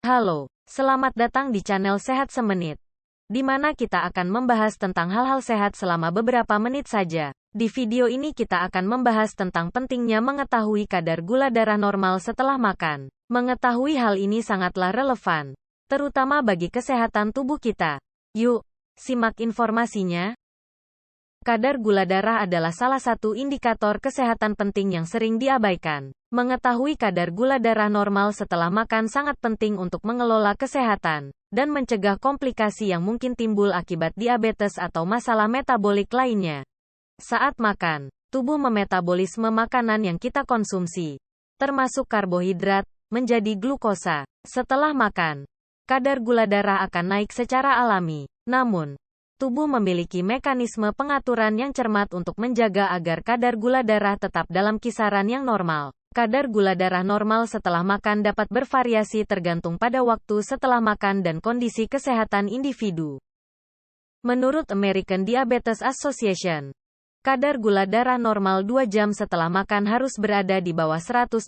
Halo, selamat datang di channel Sehat Semenit, di mana kita akan membahas tentang hal-hal sehat selama beberapa menit saja. Di video ini kita akan membahas tentang pentingnya mengetahui kadar gula darah normal setelah makan. Mengetahui hal ini sangatlah relevan, terutama bagi kesehatan tubuh kita. Yuk, simak informasinya. Kadar gula darah adalah salah satu indikator kesehatan penting yang sering diabaikan. Mengetahui kadar gula darah normal setelah makan sangat penting untuk mengelola kesehatan dan mencegah komplikasi yang mungkin timbul akibat diabetes atau masalah metabolik lainnya. Saat makan, tubuh memetabolisme makanan yang kita konsumsi, termasuk karbohidrat, menjadi glukosa. Setelah makan, kadar gula darah akan naik secara alami. Namun, tubuh memiliki mekanisme pengaturan yang cermat untuk menjaga agar kadar gula darah tetap dalam kisaran yang normal. Kadar gula darah normal setelah makan dapat bervariasi tergantung pada waktu setelah makan dan kondisi kesehatan individu. Menurut American Diabetes Association, kadar gula darah normal 2 jam setelah makan harus berada di bawah 180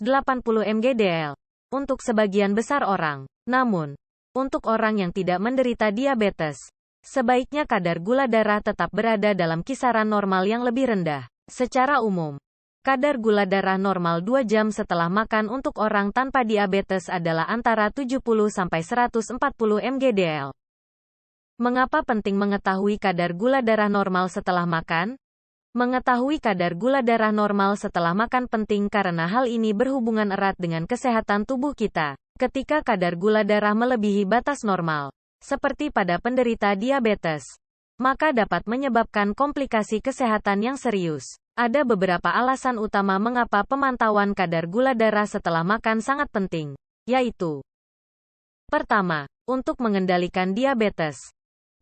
mgdl untuk sebagian besar orang. Namun, untuk orang yang tidak menderita diabetes, sebaiknya kadar gula darah tetap berada dalam kisaran normal yang lebih rendah. Secara umum, kadar gula darah normal 2 jam setelah makan untuk orang tanpa diabetes adalah antara 70–140 mgdl. Mengapa penting mengetahui kadar gula darah normal setelah makan? Mengetahui kadar gula darah normal setelah makan penting karena hal ini berhubungan erat dengan kesehatan tubuh kita. Ketika kadar gula darah melebihi batas normal, seperti pada penderita diabetes, maka dapat menyebabkan komplikasi kesehatan yang serius. Ada beberapa alasan utama mengapa pemantauan kadar gula darah setelah makan sangat penting, yaitu: pertama, untuk mengendalikan diabetes.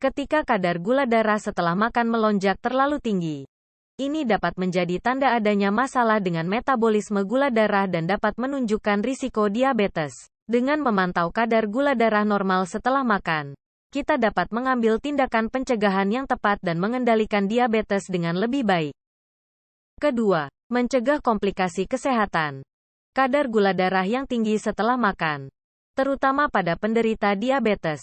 Ketika kadar gula darah setelah makan melonjak terlalu tinggi, ini dapat menjadi tanda adanya masalah dengan metabolisme gula darah dan dapat menunjukkan risiko diabetes. Dengan memantau kadar gula darah normal setelah makan, kita dapat mengambil tindakan pencegahan yang tepat dan mengendalikan diabetes dengan lebih baik. Kedua, mencegah komplikasi kesehatan. Kadar gula darah yang tinggi setelah makan, terutama pada penderita diabetes,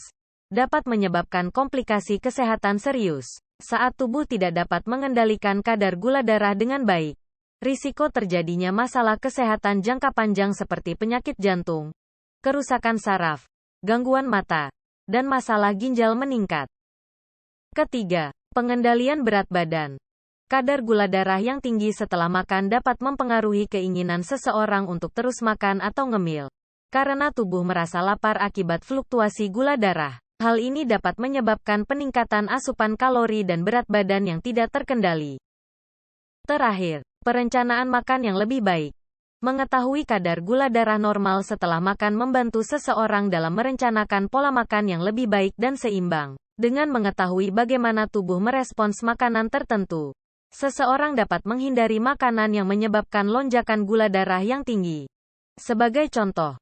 dapat menyebabkan komplikasi kesehatan serius. Saat tubuh tidak dapat mengendalikan kadar gula darah dengan baik, risiko terjadinya masalah kesehatan jangka panjang seperti penyakit jantung, kerusakan saraf, gangguan mata, dan masalah ginjal meningkat. Ketiga, pengendalian berat badan. Kadar gula darah yang tinggi setelah makan dapat mempengaruhi keinginan seseorang untuk terus makan atau ngemil, karena tubuh merasa lapar akibat fluktuasi gula darah. Hal ini dapat menyebabkan peningkatan asupan kalori dan berat badan yang tidak terkendali. Terakhir, perencanaan makan yang lebih baik. Mengetahui kadar gula darah normal setelah makan membantu seseorang dalam merencanakan pola makan yang lebih baik dan seimbang. Dengan mengetahui bagaimana tubuh merespons makanan tertentu, seseorang dapat menghindari makanan yang menyebabkan lonjakan gula darah yang tinggi. Sebagai contoh,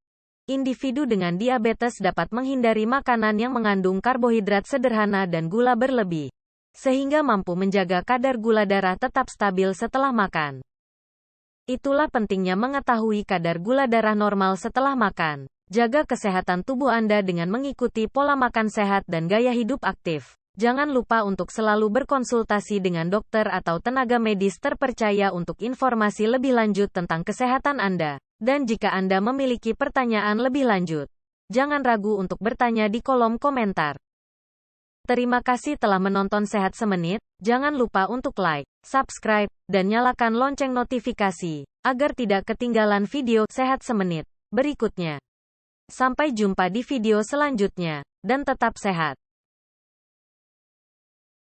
individu dengan diabetes dapat menghindari makanan yang mengandung karbohidrat sederhana dan gula berlebih, sehingga mampu menjaga kadar gula darah tetap stabil setelah makan. Itulah pentingnya mengetahui kadar gula darah normal setelah makan. Jaga kesehatan tubuh Anda dengan mengikuti pola makan sehat dan gaya hidup aktif. Jangan lupa untuk selalu berkonsultasi dengan dokter atau tenaga medis terpercaya untuk informasi lebih lanjut tentang kesehatan Anda. Dan jika Anda memiliki pertanyaan lebih lanjut, jangan ragu untuk bertanya di kolom komentar. Terima kasih telah menonton Sehat Semenit. Jangan lupa untuk like, subscribe, dan nyalakan lonceng notifikasi, agar tidak ketinggalan video Sehat Semenit berikutnya. Sampai jumpa di video selanjutnya, dan tetap sehat.